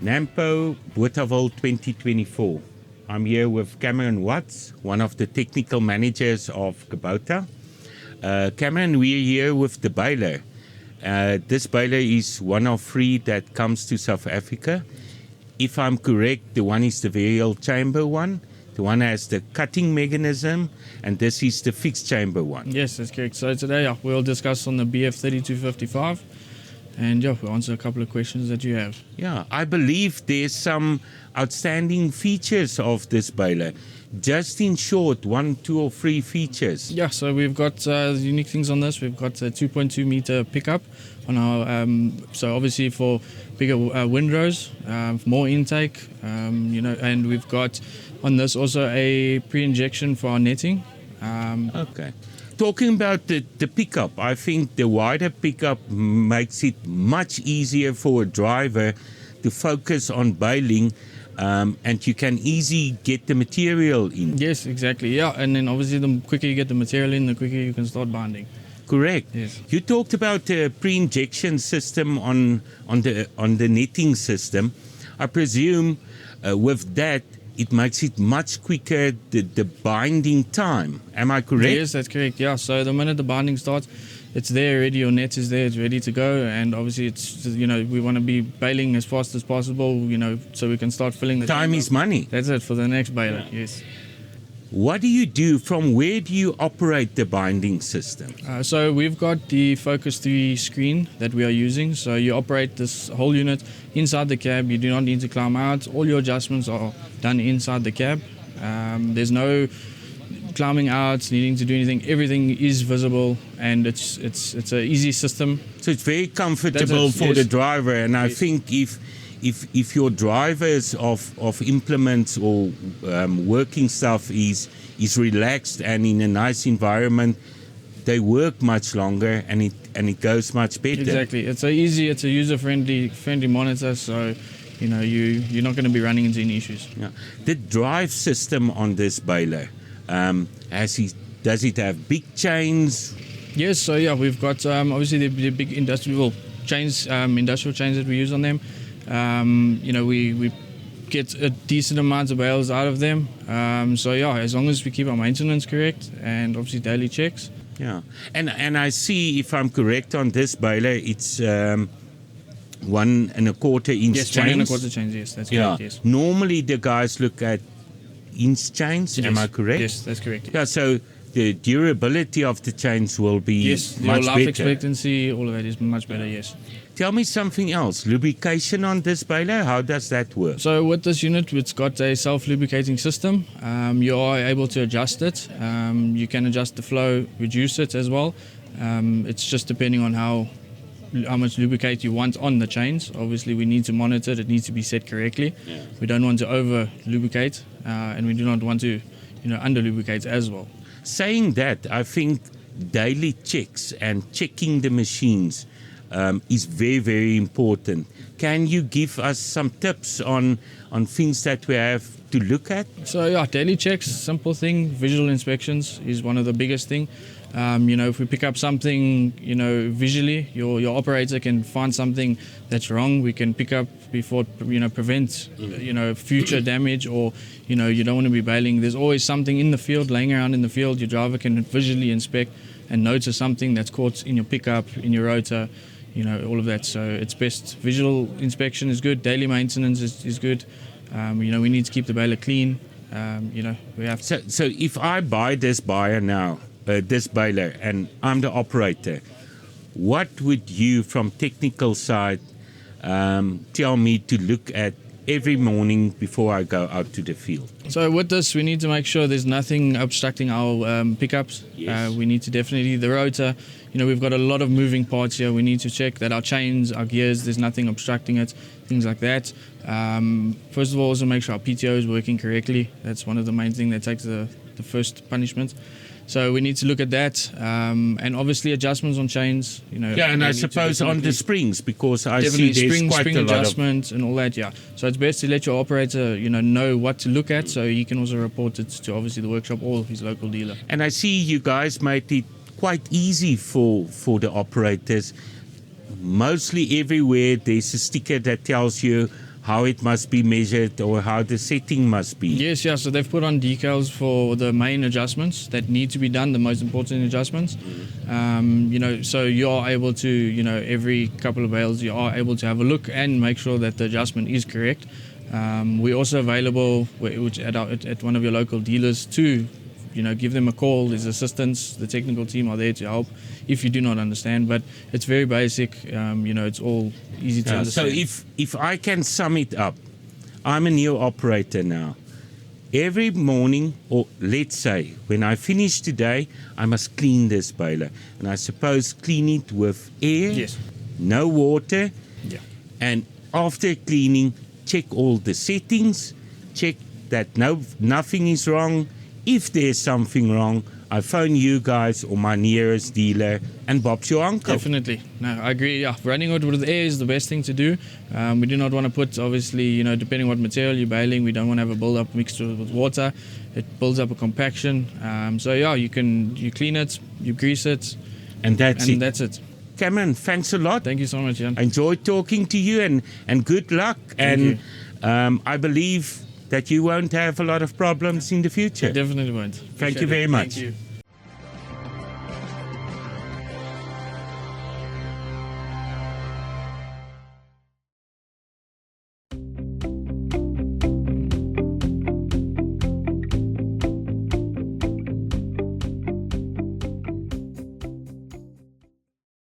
Nampo Botawil 2024. I'm here with Cameron Watts, one of the technical managers of Kubota. Cameron, we're here with the baler. This baler is one of 3 that comes to South Africa. If I'm correct, the one is the variable chamber one. The one has the cutting mechanism, and this is the fixed chamber one. Yes, that's correct. So today we'll discuss on the BF3255, and we'll answer a couple of questions that you have. Yeah, I believe there's some outstanding features of this baler. Just in short, 1, 2, or 3 features. Yeah, so we've got unique things on this. We've got a 2.2 meter pickup on our, so obviously for bigger windrows, more intake, and we've got on this also a pre-injection for our netting. Okay. Talking about the pickup, I think the wider pickup makes it much easier for a driver to focus on baling, and you can easily get the material in. Yes, exactly. Yeah, and then obviously the quicker you get the material in, the quicker you can start binding. Correct. Yes. You talked about the pre-injection system on the netting system. I presume with that, it makes it much quicker, the binding time. Am I correct? Yes, that's correct. Yeah, so the minute the binding starts, it's there already, your net is there, it's ready to go, and obviously it's, we want to be baling as fast as possible, so we can start filling the time is money. That's it for the next baler, yes. What do you do? From where do you operate the binding system? So we've got the Focus 3 screen that we are using. So you operate this whole unit inside the cab. You do not need to climb out. All your adjustments are done inside the cab. There's no climbing out, needing to do anything. Everything is visible, and it's an easy system. So it's very comfortable for the driver. And I think if your drivers of implements or working stuff is relaxed and in a nice environment, they work much longer and it goes much better. Exactly. It's a user-friendly monitor, so you're not going to be running into any issues. Yeah. The drive system on this baler, does it have big chains? Yes. So we've got obviously the big industrial chains that we use on them. We get a decent amount of bales out of them. As long as we keep our maintenance correct and obviously daily checks. Yeah, and I see, if I'm correct on this baler, it's 1 1/4 inch yes, chains. 1 1/4 chains. Yes, that's correct. Yes. Normally the guys look at inch chains. Yes. Am I correct? Yes, that's correct. Yeah. So the durability of the chains will be much life better. expectancy, all of that is much better. Yes. Tell me something else. Lubrication on this baler, how does that work? So with this unit, it's got a self-lubricating system. You are able to adjust it. You can adjust the flow, reduce it as well. It's just depending on how much lubricate you want on the chains. Obviously, we need to monitor it. It needs to be set correctly. Yeah. We don't want to over-lubricate, and we do not want to under-lubricate as well. Saying that, I think daily checks and checking the machines is very, very important. Can you give us some tips on things that we have to look at? So daily checks, simple thing. Visual inspections is one of the biggest thing. If we pick up something, visually, your operator can find something that's wrong. We can pick up before it prevents, future damage, or, you don't want to be bailing. There's always something in the field, laying around in the field. Your driver can visually inspect and notice something that's caught in your pickup, in your rotor, all of that. So it's best. Visual inspection is good. Daily maintenance is good. We need to keep the baler clean. We have. So if I buy this baler, and I'm the operator, what would you, from technical side, tell me to look at every morning before I go out to the field? So with this, we need to make sure there's nothing obstructing our pickups. Yes. We need to definitely, the rotor, we've got a lot of moving parts here. We need to check that our chains, our gears, there's nothing obstructing it, things like that. First of all, also make sure our PTO is working correctly. That's one of the main things that takes the first punishment. So we need to look at that, and obviously adjustments on chains. And I suppose on the springs, because I see there's quite spring a lot adjustment and all that. Yeah, so it's best to let your operator, know what to look at, so he can also report it to obviously the workshop or his local dealer. And I see you guys made it quite easy for the operators. Mostly everywhere there's a sticker that tells you how it must be measured or how the setting must be. Yes, yeah. So they've put on decals for the main adjustments that need to be done, the most important adjustments. So you are able to, every couple of bales, you are able to have a look and make sure that the adjustment is correct. We're also available at one of your local dealers to, give them a call. There's assistance. The technical team are there to help if you do not understand. But it's very basic. It's all easy to understand. So if I can sum it up, I'm a new operator now. Every morning, or let's say when I finish today, I must clean this baler. And I suppose clean it with air, Yes. no water. Yeah. And after cleaning, check all the settings, check that nothing is wrong. If there's something wrong, I phone you guys or my nearest dealer, and Bob's your uncle. Definitely. No, I agree. Yeah, running it with air is the best thing to do. We do not want to put, obviously, depending what material you're baling, we don't want to have a build-up mixed with water. It builds up a compaction. You clean it, you grease it, And that's it. That's it. Cameron, thanks a lot. Thank you so much, Jan. I enjoyed talking to you, and good luck. Thank And I believe that you won't have a lot of problems in the future. Definitely won't. Thank Appreciate you it. very much. Thank you.